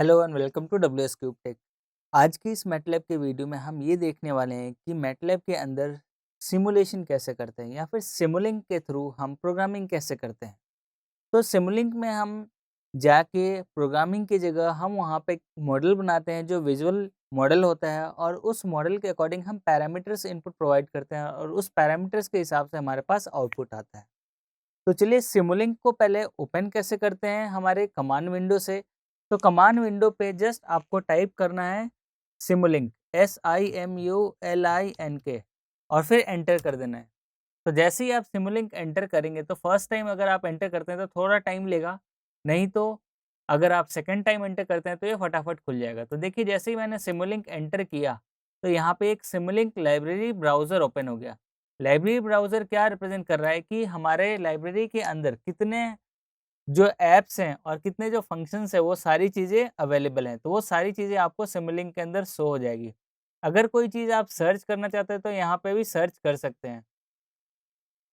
Hello and welcome to W S Cube Tech. आज की इस मैटलैब के वीडियो में हम ये देखने वाले हैं कि मैटलैब के अंदर सिमुलेशन कैसे करते हैं या फिर सिमुलिंक के थ्रू हम प्रोग्रामिंग कैसे करते हैं। तो सिमुलिंक में हम जाके प्रोग्रामिंग की जगह हम वहाँ पे एक मॉडल बनाते हैं जो विजुअल मॉडल होता है, और उस मॉडल के अकॉर्डिंग हम पैरामीटर्स इनपुट प्रोवाइड करते हैं और उस पैरामीटर्स के हिसाब से हमारे पास आउटपुट आता है। तो चलिए सिमुलिंक को पहले ओपन कैसे करते हैं हमारे कमांड विंडो से। तो कमांड विंडो पे जस्ट आपको टाइप करना है सिमुलिंक, SIMULINK, और फिर एंटर कर देना है। तो जैसे ही आप सिमुलिंक एंटर करेंगे तो फर्स्ट टाइम अगर आप एंटर करते हैं तो थोड़ा टाइम लेगा, नहीं तो अगर आप सेकंड टाइम एंटर करते हैं तो ये फटाफट खुल जाएगा। तो देखिए जैसे ही मैंने सिमुलिंक एंटर किया तो यहाँ पे एक सिमुलिंक लाइब्रेरी ब्राउज़र ओपन हो गया। लाइब्रेरी ब्राउज़र क्या रिप्रेजेंट कर रहा है कि हमारे लाइब्रेरी के अंदर कितने जो ऐप्स हैं और कितने जो फंक्शंस हैं वो सारी चीज़ें अवेलेबल हैं। तो वो सारी चीज़ें आपको सिमुलिंक के अंदर शो हो जाएगी। अगर कोई चीज़ आप सर्च करना चाहते हैं तो यहाँ पे भी सर्च कर सकते हैं।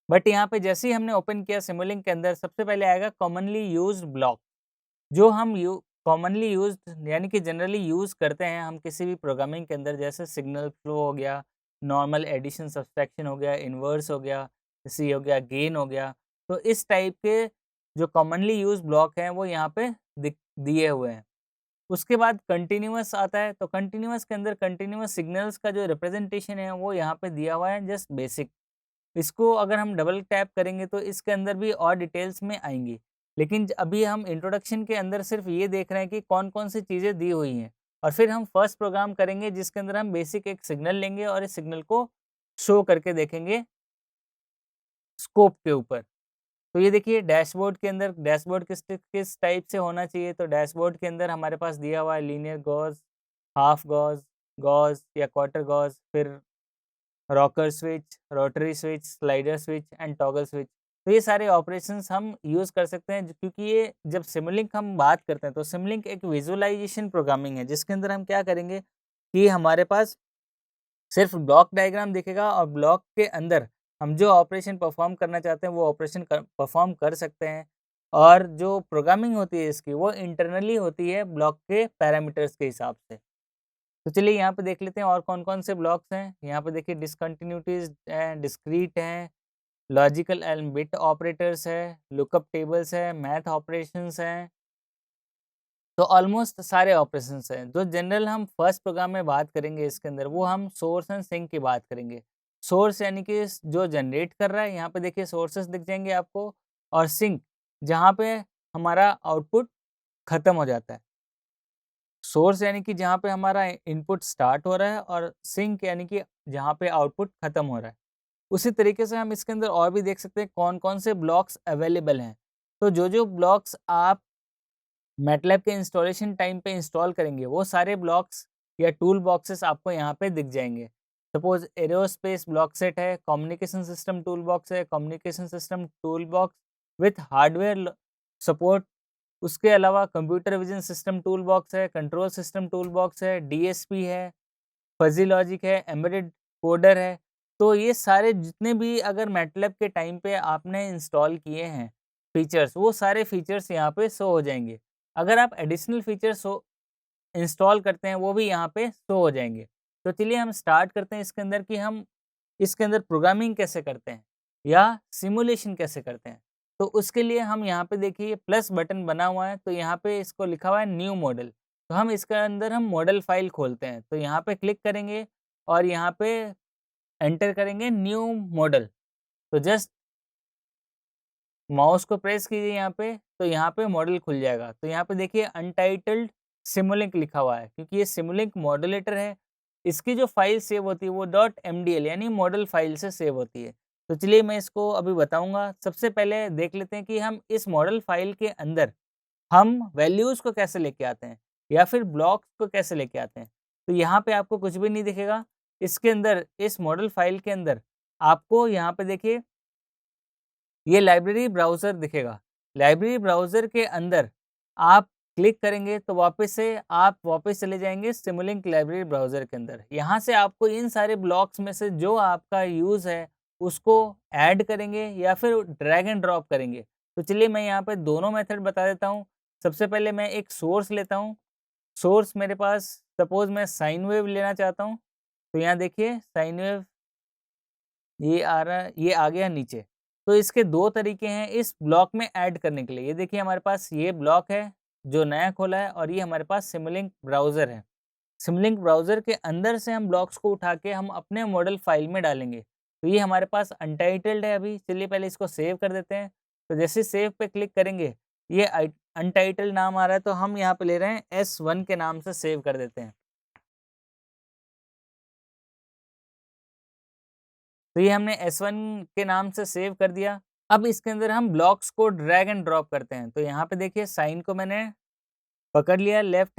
बट यहाँ पे जैसे ही हमने ओपन किया सिमुलिंक के अंदर सबसे पहले आएगा कॉमनली यूज्ड ब्लॉक, जो हम यू कॉमनली यूज्ड यानी कि जनरली यूज़ करते हैं हम किसी भी प्रोग्रामिंग के अंदर, जैसे सिग्नल फ्लो हो गया, नॉर्मल एडिशन सब्सट्रैक्शन हो गया, इन्वर्स हो गया, सी हो गया, गेन हो गया। तो इस टाइप के जो कॉमनली यूज्ड ब्लॉक हैं वो यहाँ पे दिए हुए हैं। उसके बाद कंटीन्यूअस आता है, तो कंटीन्यूअस के अंदर कंटीन्यूअस सिग्नल्स का जो रिप्रेजेंटेशन है वो यहाँ पे दिया हुआ है, जस्ट बेसिक। इसको अगर हम डबल टैप करेंगे तो इसके अंदर भी और डिटेल्स में आएँगी। लेकिन अभी हम इंट्रोडक्शन के अंदर सिर्फ ये देख रहे हैं कि कौन-कौन सी चीज़ें दी हुई हैं, और फिर हम फर्स्ट प्रोग्राम करेंगे जिसके अंदर हम बेसिक एक सिग्नल लेंगे और इस सिग्नल को शो करके देखेंगे स्कोप के ऊपर। तो ये देखिए डैशबोर्ड के अंदर डैशबोर्ड किस टाइप से होना चाहिए, तो डैशबोर्ड के अंदर हमारे पास दिया हुआ है linear Gauss, half Gauss, Gauss या क्वार्टर गॉस, फिर rocker switch, rotary switch, slider switch and toggle switch. तो ये सारे ऑपरेशंस हम यूज़ कर सकते हैं क्योंकि ये जब सिमुलिंक हम बात करते हैं तो सिमुलिंक एक विजुअलाइजेशन प्रोग्रामिंग है जिसके अंदर हम क्या करेंगे कि हमारे पास सिर्फ ब्लॉक डायग्राम दिखेगा और ब्लॉक के अंदर हम जो ऑपरेशन परफॉर्म करना चाहते हैं वो ऑपरेशन परफॉर्म कर सकते हैं, और जो प्रोग्रामिंग होती है इसकी वो इंटरनली होती है ब्लॉक के पैरामीटर्स के हिसाब से। तो चलिए यहाँ पे देख लेते हैं और कौन-कौन से ब्लॉक्स हैं। यहाँ पे देखिए डिसकंटिन्यूटीज़ हैं, डिस्क्रीट हैं, लॉजिकल एंड बिट ऑपरेटर्स है, लुकअप टेबल्स है, मैथ ऑपरेशंस हैं। तो ऑलमोस्ट सारे ऑपरेशंस हैं। जो जनरल हम फर्स्ट प्रोग्राम में बात करेंगे इसके अंदर वो हम सोर्स एंड सिंक की बात करेंगे। सोर्स यानी कि जो जनरेट कर रहा है, यहाँ पे देखिए सोर्सेस दिख जाएँगे आपको, और सिंक जहाँ पे हमारा आउटपुट खत्म हो जाता है। सोर्स यानी कि जहाँ पे हमारा इनपुट स्टार्ट हो रहा है, और सिंक यानी कि जहाँ पे आउटपुट खत्म हो रहा है। उसी तरीके से हम इसके अंदर और भी देख सकते हैं कौन-कौन से ब्लॉक्स अवेलेबल हैं। तो जो-जो ब्लॉक्स आप मैटलैब के इंस्टॉलेशन टाइम पे इंस्टॉल करेंगे वो सारे ब्लॉक्स या टूल बॉक्सेस आपको यहाँ पे दिख जाएँगे। सपोज़ एरोस्पेस ब्लॉक सेट है, कम्युनिकेशन सिस्टम टूल बॉक्स है, communication system tool box with hardware support. उसके अलावा computer vision system tool box है, कंट्रोल सिस्टम टूल बॉक्स है, डीएसपी है, फज़ी लॉजिक है, एम्बेडेड कोडर है। तो ये सारे जितने भी अगर मैटलैब के टाइम पे आपने इंस्टॉल किए हैं फीचर्स, वो सारे फीचर्स यहाँ पे शो हो जाएँगे। अगर आप एडिशनल फीचर्स इंस्टॉल करते हैं वो भी यहाँ पे शो हो जाएँगे। तो चलिए हम स्टार्ट करते हैं इसके अंदर कि हम इसके अंदर प्रोग्रामिंग कैसे करते हैं या सिमुलेशन कैसे करते हैं। तो उसके लिए हम यहाँ पे देखिए प्लस बटन बना हुआ है, तो यहाँ पे इसको लिखा हुआ है न्यू मॉडल। तो हम इसके अंदर हम मॉडल फाइल खोलते हैं। तो यहाँ पे क्लिक करेंगे और यहाँ पे एंटर करेंगे न्यू मॉडल। तो जस्ट माउस को प्रेस कीजिए यहाँ पे, तो यहाँ पे मॉडल खुल जाएगा। तो यहाँ पे देखिए अनटाइटल्ड सिमुलिंक लिखा हुआ है क्योंकि ये सिमुलिंक मॉड्यूलेटर है। इसकी जो फाइल सेव होती है वो .mdl यानी मॉडल फाइल से सेव होती है। तो चलिए मैं इसको अभी बताऊँगा। सबसे पहले देख लेते हैं कि हम इस मॉडल फाइल के अंदर हम वैल्यूज़ को कैसे लेके आते हैं या फिर ब्लॉक्स को कैसे लेके आते हैं। तो यहाँ पे आपको कुछ भी नहीं दिखेगा। इसके अंदर इस मॉडल फाइल के अंदर आपको यहाँ पे देखिए ये लाइब्रेरी ब्राउज़र दिखेगा। लाइब्रेरी ब्राउज़र के अंदर आप क्लिक करेंगे तो आप वापस चले जाएँगे सिमुलिंक लाइब्रेरी ब्राउज़र के अंदर। यहाँ से आपको इन सारे ब्लॉक्स में से जो आपका यूज़ है उसको ऐड करेंगे या फिर ड्रैग एंड ड्रॉप करेंगे। तो चलिए मैं यहाँ पे दोनों मेथड बता देता हूँ। सबसे पहले मैं एक सोर्स लेता हूँ सोर्स मेरे पास सपोज़ मैं साइन वेव लेना चाहता हूँ, तो यहाँ देखिए साइन वेव ये आ रहा है, ये आ गया नीचे। तो इसके 2 तरीके हैं इस ब्लॉक में ऐड करने के लिए। ये देखिए हमारे पास ये ब्लॉक है, जो नया खोला है और ये हमारे पास सिमुलिंक ब्राउज़र है। सिमुलिंक ब्राउज़र के अंदर से हम ब्लॉक्स को उठा के हम अपने मॉडल फ़ाइल में डालेंगे। तो ये हमारे पास अनटाइटल्ड है अभी, चलिए पहले इसको सेव कर देते हैं। तो जैसे ही सेव पे क्लिक करेंगे, ये अनटाइटल्ड नाम आ रहा है, तो हम यहाँ पे ले रहे हैं S1 के नाम से सेव कर देते हैं। तो ये हमने S1 के नाम से सेव कर दिया। अब इसके अंदर हम ब्लॉक्स को ड्रैग एंड ड्रॉप करते हैं। तो यहाँ पे देखिए साइन को मैंने पकड़ लिया लेफ्ट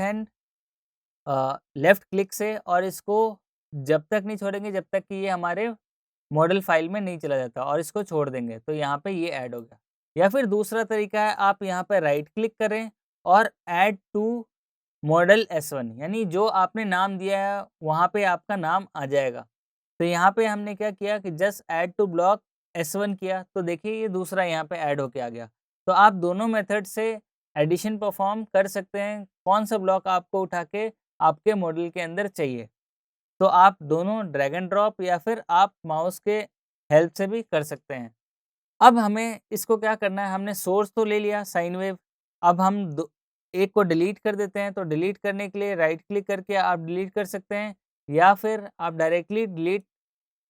क्लिक से, और इसको जब तक नहीं छोड़ेंगे जब तक कि ये हमारे मॉडल फाइल में नहीं चला जाता, और इसको छोड़ देंगे तो यहाँ पे ये ऐड हो गया। या फिर दूसरा तरीका है, आप यहाँ पे राइट क्लिक करें और ऐड टू मॉडल S1, यानी जो आपने नाम दिया है वहाँ पे आपका नाम आ जाएगा। तो यहाँ पे हमने क्या किया कि just add to block S1 किया, तो देखिए ये दूसरा यहाँ पे ऐड होके आ गया। तो आप दोनों मेथड से एडिशन परफॉर्म कर सकते हैं, कौन सा ब्लॉक आपको उठा के आपके मॉडल के अंदर चाहिए। तो आप दोनों ड्रैग एंड ड्रॉप या फिर आप माउस के हेल्प से भी कर सकते हैं। अब हमें इसको क्या करना है, हमने सोर्स तो ले लिया साइन वेव, अब हम एक को डिलीट कर देते हैं। तो डिलीट करने के लिए राइट क्लिक करके आप डिलीट कर सकते हैं, या फिर आप डायरेक्टली डिलीट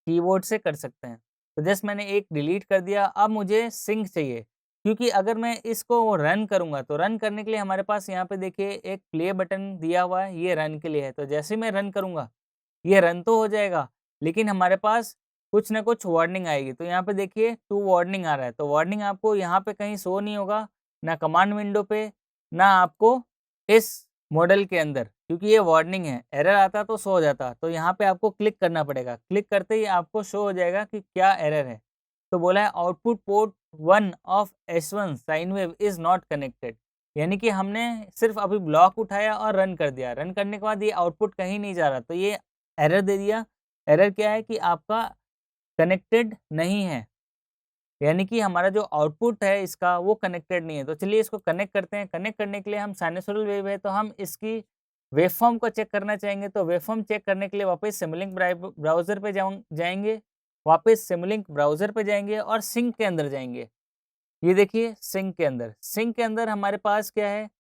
कीबोर्ड से कर सकते हैं। तो जस्ट मैंने एक डिलीट कर दिया। अब मुझे सिंक चाहिए, क्योंकि अगर मैं इसको रन करूँगा तो रन करने के लिए हमारे पास यहाँ पे देखिए एक प्ले बटन दिया हुआ है, ये रन के लिए है। तो जैसे ही मैं रन करूँगा, ये रन तो हो जाएगा, लेकिन हमारे पास कुछ ना कुछ वार्निंग आएगी। तो यहाँ पे देखिए 2 वार्निंग आ रहा है, तो वार्निंग आपको यहाँ पे कहीं शो नहीं होगा, ना कमांड विंडो पे, ना आपको इस मॉडल के अंदर, क्योंकि ये वार्निंग है। एरर आता तो शो हो जाता, तो यहाँ पे आपको क्लिक करना पड़ेगा। क्लिक करते ही आपको शो हो जाएगा कि क्या एरर है। तो बोला है output port 1 of S1 sine wave is not connected, यानी कि हमने सिर्फ अभी ब्लॉक उठाया और रन कर दिया। रन करने के बाद ये आउटपुट कहीं नहीं जा रहा, तो ये एरर दे दिया। एरर क्या है कि आपका कनेक्टेड नहीं है, यानी कि हमारा जो आउटपुट है इसका वो कनेक्टेड नहीं है। तो चलिए इसको कनेक्ट करते हैं। कनेक्ट करने के लिए हम साइनसॉइडल वेव है, तो हम इसकी वेवफॉर्म को चेक करना चाहेंगे। तो वेवफॉर्म चेक करने के लिए वापस सिमुलिंक ब्राउज़र पे जाएँगे, वापस सिमुलिंक ब्राउज़र पे जाएँगे और सिंक के अंदर जाएँगे। ये देखिए सिंक के अंदर हमारे पास क्या है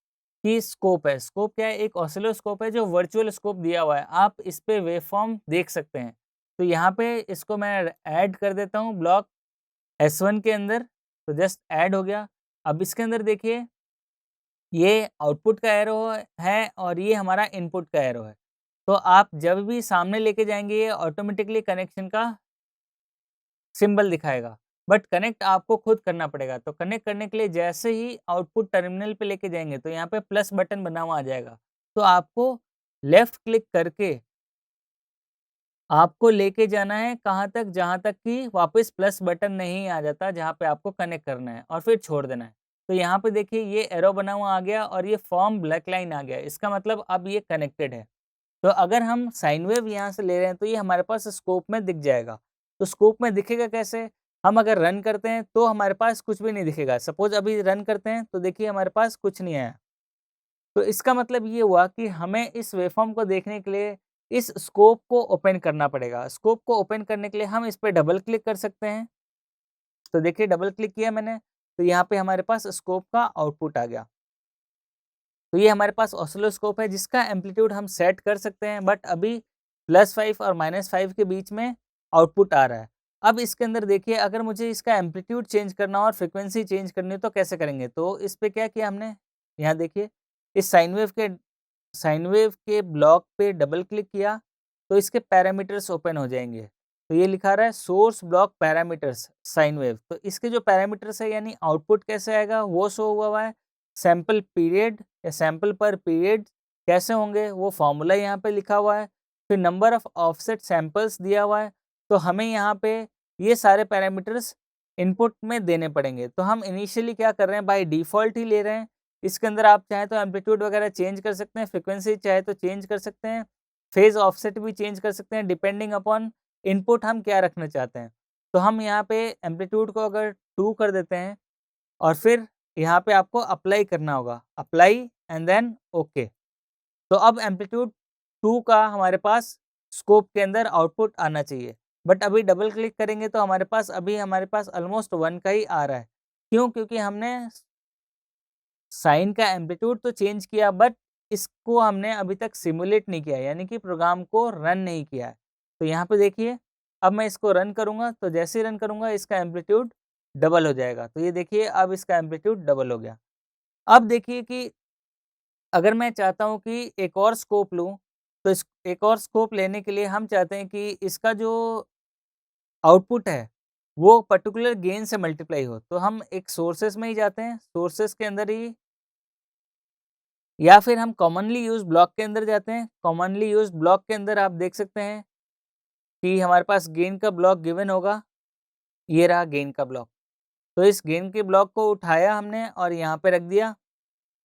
कि स्कोप है। स्कोप क्या है? एक ऑसिलोस्कोप है जो वर्चुअल स्कोप दिया हुआ है। आप इस पे वेवफॉर्म देख सकते हैं। तो यहाँ पे इसको मैं ऐड कर देता हूँ ब्लॉक S1 के अंदर, तो जस्ट ऐड हो गया। अब इसके अंदर देखिए ये आउटपुट का एरो है और ये हमारा इनपुट का एरो है। तो आप जब भी सामने लेके जाएँगे ये ऑटोमेटिकली कनेक्शन का सिंबल दिखाएगा, बट कनेक्ट आपको खुद करना पड़ेगा। तो कनेक्ट करने के लिए जैसे ही आउटपुट टर्मिनल पे लेके जाएँगे तो यहाँ पे प्लस बटन बना हुआ आ जाएगा। तो आपको लेफ्ट क्लिक करके आपको लेके जाना है कहाँ तक, जहाँ तक कि वापस प्लस बटन नहीं आ जाता, जहाँ पे आपको कनेक्ट करना है, और फिर छोड़ देना है। तो यहाँ पे देखिए ये एरो बना हुआ आ गया और ये फॉर्म ब्लैक लाइन आ गया। इसका मतलब अब ये कनेक्टेड है। तो अगर हम साइन वेव यहाँ से ले रहे हैं तो ये हमारे पास स्कोप में दिख जाएगा। तो स्कोप में दिखेगा कैसे? हम अगर रन करते हैं तो हमारे पास कुछ भी नहीं दिखेगा। सपोज़ अभी रन करते हैं तो देखिए हमारे पास कुछ नहीं आया। तो इसका मतलब ये हुआ कि हमें इस वेवफ़ॉर्म को देखने के लिए इस स्कोप को ओपन करना पड़ेगा। स्कोप को ओपन करने के लिए हम इस पे डबल क्लिक कर सकते हैं। तो देखिए डबल क्लिक किया मैंने, तो यहाँ पे हमारे पास स्कोप का आउटपुट आ गया। तो ये हमारे पास ऑसिलोस्कोप है जिसका एम्पलीट्यूड हम सेट कर सकते हैं, बट अभी +5 और -5 के बीच में आउटपुट आ रहा है। अब इसके अंदर देखिए अगर मुझे इसका एम्पलीट्यूड चेंज करना हो और फ्रीक्वेंसी चेंज करनी हो तो कैसे करेंगे? तो इस पे क्या किया हमने, यहाँ देखिए इस साइन वेव के ब्लॉक पे डबल क्लिक किया तो इसके पैरामीटर्स ओपन हो जाएँगे। तो ये लिखा रहा है source block parameters sine wave. तो इसके जो पैरामीटर्स है यानी आउटपुट कैसे आएगा वो शो हुआ है। सैंपल पीरियड या सैंपल पर पीरियड कैसे होंगे वो फॉर्मूला यहाँ पे लिखा हुआ है। फिर नंबर ऑफ ऑफसेट सैंपल्स दिया हुआ है। तो हमें यहाँ पे ये सारे पैरामीटर्स इनपुट में देने पड़ेंगे। तो हम इनिशियली क्या कर रहे हैं, बाय डिफ़ॉल्ट ही ले रहे हैं। इसके अंदर आप चाहें तो एम्पलीट्यूड वगैरह चेंज कर सकते हैं, फ्रीक्वेंसी चाहे तो चेंज कर सकते हैं, फेज़ ऑफसेट भी चेंज कर सकते हैं डिपेंडिंग अपॉन इनपुट हम क्या रखना चाहते हैं। तो हम यहाँ पे एम्पलीट्यूड को अगर 2 कर देते हैं और फिर यहाँ पे आपको अप्लाई करना होगा, अप्लाई एंड देन ओके। तो अब एम्पलीट्यूड 2 का हमारे पास स्कोप के अंदर आउटपुट आना चाहिए, बट अभी डबल क्लिक करेंगे तो हमारे पास ऑलमोस्ट 1 का ही आ रहा है। क्यों? क्योंकि हमने साइन का एम्पलीट्यूड तो चेंज किया, बट इसको हमने अभी तक सिमुलेट नहीं किया, यानी कि प्रोग्राम को रन नहीं किया है। तो यहाँ पे देखिए, अब मैं इसको रन करूँगा, तो जैसे ही रन करूँगा इसका एम्पलीट्यूड डबल हो जाएगा। तो ये देखिए, अब इसका एम्पलीट्यूड डबल हो गया। अब देखिए कि अगर मैं चाहता हूँ कि एक और स्कोप लूँ, तो इस एक और स्कोप लेने के लिए हम चाहते हैं कि इसका जो आउटपुट है, वो पर्टिकुलर गेन से मल्टीप्लाई हो। तो हम एक सोर्सेज़ में ही जाते हैं, सोर्सेज़ के अंदर ही, या फिर हम कॉमनली यूज़ ब्लॉक के अंदर जाते हैं। कॉमनली यूज़ ब्लॉक के अंदर आप देख सकते हैं कि हमारे पास गेन का ब्लॉक गिवन होगा, ये रहा गेन का ब्लॉक। तो इस गेन के ब्लॉक को उठाया हमने और यहाँ पे रख दिया।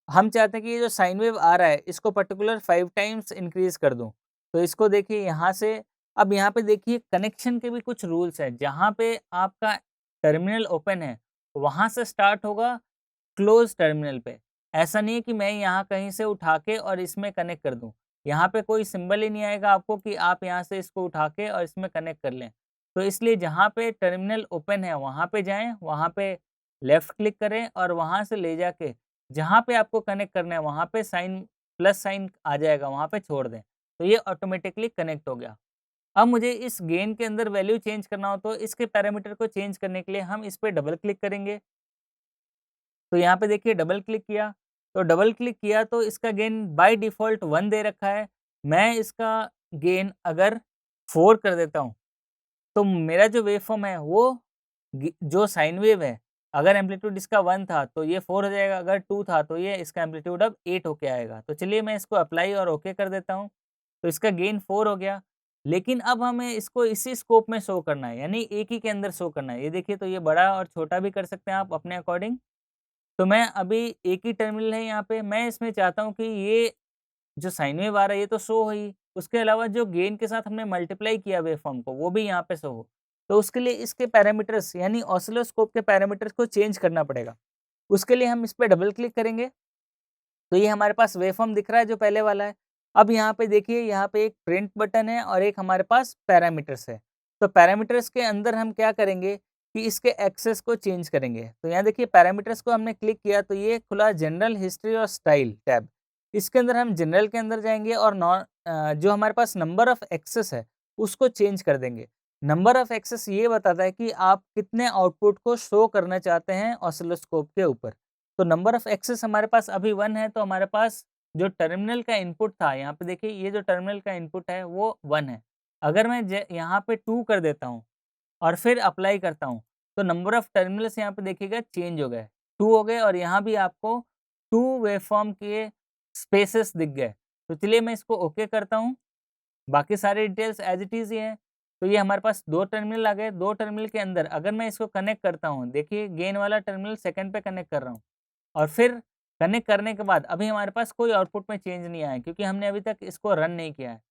हम चाहते हैं कि ये जो साइन वेव आ रहा है, इसको पर्टिकुलर 5 टाइम्स इंक्रीज़ कर दूँ। तो इसको देखिए यहाँ से, अब यहाँ पे देखिए कनेक्शन के भी कुछ रूल्स हैं। जहाँ पे आपका टर्मिनल ओपन है, वहाँ से स्टार्ट होगा क्लोज़ टर्मिनल पे। ऐसा नहीं है कि मैं यहाँ कहीं से उठा के और इसमें कनेक्ट कर दूँ। यहाँ पे कोई सिंबल ही नहीं आएगा आपको कि आप यहाँ से इसको उठा के और इसमें कनेक्ट कर लें। तो इसलिए जहाँ पे टर्मिनल ओपन है, वहाँ पे जाएँ, वहाँ पे लेफ्ट क्लिक करें और वहाँ से ले जाके जहाँ पे आपको कनेक्ट करना है, वहाँ पे साइन प्लस साइन आ जाएगा, वहाँ पे छोड़ दें। तो ये ऑटोमेटिकली कनेक्ट हो गया। अब मुझे इस गेन के अंदर वैल्यू चेंज करना हो, तो इसके पैरामीटर को चेंज करने के लिए हम इस पे डबल क्लिक करेंगे। तो यहाँ पे देखिए डबल क्लिक किया, तो डबल क्लिक किया तो इसका गेन बाय डिफ़ॉल्ट 1 दे रखा है। मैं इसका गेन अगर 4 कर देता हूँ, तो मेरा जो वेवफ़ॉर्म है वो जो साइन वेव है, अगर एम्पलीट्यूड इसका 1 था तो ये 4 हो जाएगा, अगर 2 था तो ये इसका एम्पलीट्यूड अब 8 होके आएगा। तो चलिए मैं इसको अप्लाई और ओके कर देता हूँ। तो इसका गेन 4 हो गया। लेकिन अब हमें इसको इसी स्कोप में शो करना है, यानी एक ही के अंदर शो करना है। ये देखिए, तो ये बड़ा और छोटा भी कर सकते हैं आप अपने अकॉर्डिंग। तो मैं अभी एक ही टर्मिनल है यहाँ पे, मैं इसमें चाहता हूँ कि ये जो साइन वेव आ रहा है ये तो शो हुई, उसके अलावा जो गेन के साथ हमने मल्टीप्लाई किया वेवफॉर्म को, वो भी यहाँ पे शो हो। तो उसके लिए इसके पैरामीटर्स, यानी ऑसिलोस्कोप के पैरामीटर्स को चेंज करना पड़ेगा। उसके लिए हम इस पे डबल क्लिक करेंगे, तो ये हमारे पास वेवफॉर्म दिख रहा है जो पहले वाला है। अब यहाँ पे देखिए, यहाँ पे एक प्रिंट बटन है और एक हमारे पास पैरामीटर्स है। तो पैरामीटर्स के अंदर हम क्या करेंगे कि इसके एक्सेस को चेंज करेंगे। तो यहाँ देखिए, पैरामीटर्स को हमने क्लिक किया तो ये खुला जनरल, हिस्ट्री और स्टाइल टैब। इसके अंदर हम जनरल के अंदर जाएँगे और जो हमारे पास नंबर ऑफ एक्सेस है, उसको चेंज कर देंगे। नंबर ऑफ एक्सेस ये बताता है कि आप कितने आउटपुट को शो करना चाहते हैं ऑसिलोस्कोप के ऊपर। तो नंबर ऑफ एक्सेस हमारे पास अभी 1 है, तो हमारे पास जो टर्मिनल का इनपुट था, यहाँ पे देखिए ये जो टर्मिनल का इनपुट है वो 1 है। अगर मैं यहाँ पे 2 कर देता हूँ और फिर अप्लाई करता हूँ, तो नंबर ऑफ टर्मिनल्स यहाँ पे देखिएगा चेंज हो गए, 2 हो गए और यहाँ भी आपको 2 वेवफॉर्म के स्पेसेस दिख गए। तो चलिए मैं इसको ओके करता हूँ। बाकी सारे डिटेल्स एज़ इट इज़ ही हैं। तो ये हमारे पास 2 टर्मिनल आ गए, 2 टर्मिनल के अंदर अगर मैं इसको कनेक्ट करता हूँ, देखिए गेन वाला टर्मिनल सेकंड पे कनेक्ट कर रहा हूँ। और फिर कनेक्ट करने के बाद अभी हमारे पास कोई आउटपुट में चेंज नहीं आया है, क्योंकि हमने अभी तक इसको रन नहीं किया है।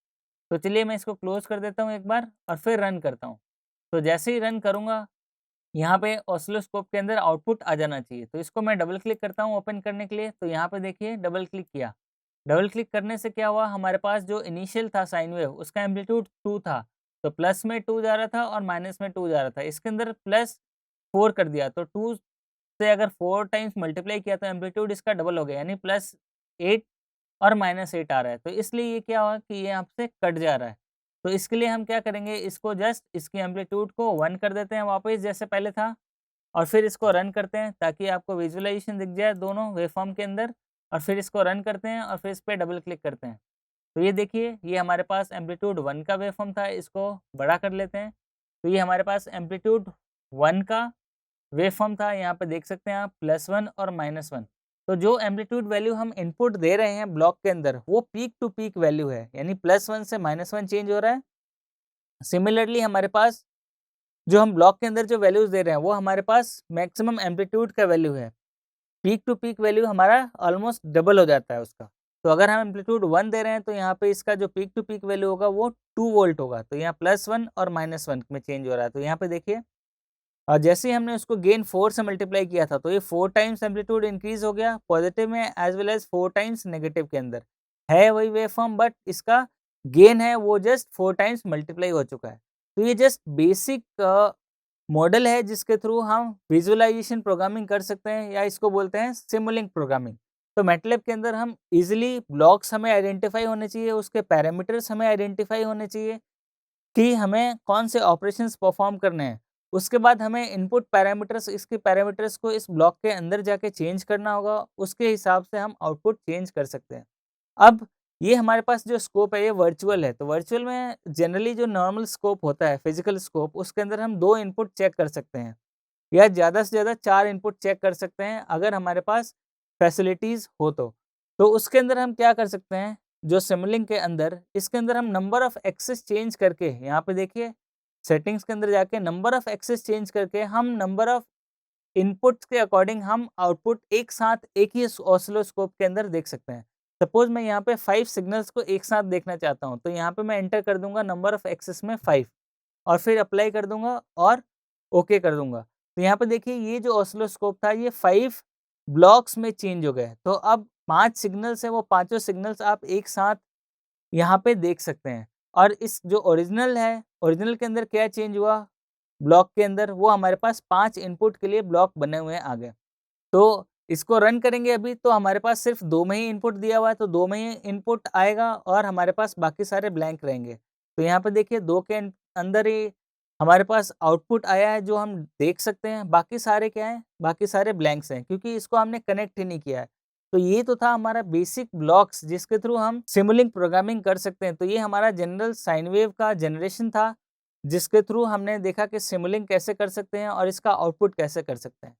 तो चलिए मैं इसको क्लोज़ कर देता हूँ एक बार और फिर रन करता हूँ। तो जैसे ही रन करूँगा, यहाँ पे ऑसिलोस्कोप के अंदर आउटपुट आ जाना चाहिए। तो इसको मैं डबल क्लिक करता हूँ ओपन करने के लिए, तो यहाँ पे देखिए डबल क्लिक किया। डबल क्लिक करने से क्या हुआ, हमारे पास जो इनिशियल था साइन वेव, उसका एम्पलीट्यूड 2 था। तो प्लस में 2 जा रहा था और माइनस में 2 जा रहा था। इसके अंदर प्लस 4 कर दिया, तो 2 से अगर 4 टाइम्स मल्टीप्लाई किया तो एम्पलीट्यूड इसका डबल हो गया, यानी प्लस 8 और माइनस 8 आ रहा है। तो इसलिए ये क्या हुआ कि ये यहाँ से कट जा रहा है। तो इसके लिए हम क्या करेंगे, इसको जस्ट इसकी एम्पलीट्यूड को 1 कर देते हैं वापस जैसे पहले था और फिर इसको रन करते हैं ताकि आपको विजुअलाइजेशन दिख जाए दोनों वेवफॉर्म के अंदर। और फिर इसको रन करते हैं और फिर इस पे डबल क्लिक करते हैं। तो ये देखिए, ये हमारे पास एम्पलीट्यूड 1 का वेवफॉर्म था, इसको बड़ा कर लेते हैं। तो ये हमारे पास एम्पलीट्यूड 1 का वेवफॉर्म था, यहाँ पे देख सकते हैं आप +1 और -1। तो जो एम्पलीट्यूड वैल्यू हम इनपुट दे रहे हैं ब्लॉक के अंदर, वो पीक टू पीक वैल्यू है, यानी +1 से -1 चेंज हो रहा है। सिमिलरली हमारे पास जो हम ब्लॉक के अंदर जो वैल्यूज़ दे रहे हैं, वो हमारे पास मैक्सिमम एम्पलीट्यूड का वैल्यू है। पीक टू पीक वैल्यू हमारा ऑलमोस्ट डबल हो जाता है उसका। तो अगर हम एम्पलीट्यूड 1 दे रहे हैं, तो यहाँ पे इसका जो पीक टू पीक वैल्यू होगा वो 2 वोल्ट होगा। तो यहाँ +1 और -1 में चेंज हो रहा है। तो यहाँ पे देखिए, और जैसे ही हमने उसको गेन 4 से मल्टीप्लाई किया था, तो ये 4 टाइम्स एम्पलीट्यूड इंक्रीज़ हो गया पॉजिटिव में as well as 4 times negative के अंदर। है वही वेव फॉर्म, बट इसका गेन है वो जस्ट 4 टाइम्स मल्टीप्लाई हो चुका है। तो ये जस्ट बेसिक मॉडल है जिसके थ्रू हम विजुअलाइजेशन प्रोग्रामिंग कर सकते हैं, या इसको बोलते हैं सिमुलिंक प्रोग्रामिंग। तो मैटलैब के अंदर हम इजीली ब्लॉक्स हमें आइडेंटिफाई होने चाहिए, उसके पैरामीटर्स हमें आइडेंटिफाई होने चाहिए कि हमें कौन से ऑपरेशंस परफॉर्म करने हैं। उसके बाद हमें इनपुट पैरामीटर्स, इसके पैरामीटर्स को इस ब्लॉक के अंदर जाके चेंज करना होगा, उसके हिसाब से हम आउटपुट चेंज कर सकते हैं। अब ये हमारे पास जो स्कोप है ये वर्चुअल है, तो वर्चुअल में जनरली जो नॉर्मल स्कोप होता है, फिजिकल स्कोप, उसके अंदर हम 2 इनपुट चेक कर सकते हैं, या ज़्यादा से ज़्यादा 4 इनपुट चेक कर सकते हैं अगर हमारे पास फैसिलिटीज़ हो तो। तो उसके अंदर हम क्या कर सकते हैं, जो सिमुलिंक के अंदर, इसके अंदर हम नंबर ऑफ एक्सेस चेंज करके, यहाँ पे देखिए सेटिंग्स के अंदर जाके नंबर ऑफ एक्सेस चेंज करके हम नंबर ऑफ इनपुट्स के अकॉर्डिंग हम आउटपुट एक साथ एक ही ऑसिलोस्कोप के अंदर देख सकते हैं। सपोज़ मैं यहाँ पे 5 सिग्नल्स को एक साथ देखना चाहता हूँ, तो यहाँ पे मैं एंटर कर दूँगा नंबर ऑफ एक्सेस में 5, और फिर अप्लाई कर दूँगा और ओके कर दूँगा। तो यहाँ पे देखिए ये जो ऑसिलोस्कोप था ये 5 ब्लॉक्स में चेंज हो गए। तो अब 5 सिग्नल्स हैं, वो पाँचों सिग्नल्स आप एक साथ यहाँ पे देख सकते हैं। और इस जो ओरिजिनल है, ओरिजिनल के अंदर क्या चेंज हुआ ब्लॉक के अंदर, वो हमारे पास 5 इनपुट के लिए ब्लॉक बने हुए हैं आगे। तो इसको रन करेंगे अभी, तो हमारे पास सिर्फ 2 में ही इनपुट दिया हुआ है, तो 2 में ही इनपुट आएगा और हमारे पास बाकी सारे ब्लैंक रहेंगे। तो यहाँ पे देखिए 2 के अंदर ही हमारे पास आउटपुट आया है जो हम देख सकते हैं, बाकी सारे क्या हैं? बाकी सारे ब्लैंक्स हैं, क्योंकि इसको हमने कनेक्ट ही नहीं किया है। तो ये तो था हमारा बेसिक ब्लॉक्स जिसके थ्रू हम सिमुलिंक प्रोग्रामिंग कर सकते हैं। तो ये हमारा जनरल साइन वेव का जनरेशन था, जिसके थ्रू हमने देखा कि सिमुलिंक कैसे कर सकते हैं और इसका आउटपुट कैसे कर सकते हैं।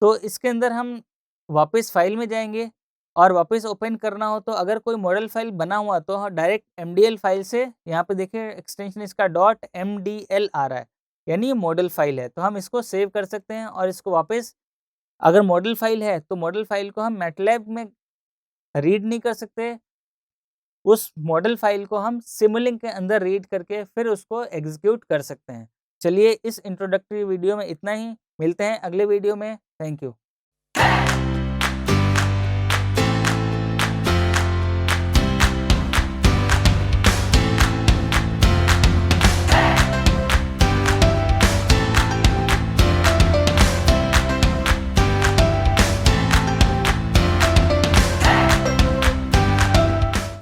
तो इसके अंदर हम वापस फाइल में जाएँगे, और वापस ओपन करना हो तो अगर कोई मॉडल फाइल बना हुआ तो हाँ, डायरेक्ट एमडीएल फाइल से, यहाँ पे देखिए एक्सटेंशन इसका डॉट एमडीएल आ रहा है, यानी ये मॉडल फाइल है। तो हम इसको सेव कर सकते हैं और इसको वापस, अगर मॉडल फाइल है तो मॉडल फाइल को हम मैटलैब में रीड नहीं कर सकते, उस मॉडल फाइल को हम सिमुलिंक के अंदर रीड करके फिर उसको एग्जीक्यूट कर सकते हैं। चलिए इस इंट्रोडक्टरी वीडियो में इतना ही, मिलते हैं अगले वीडियो में। Thank you.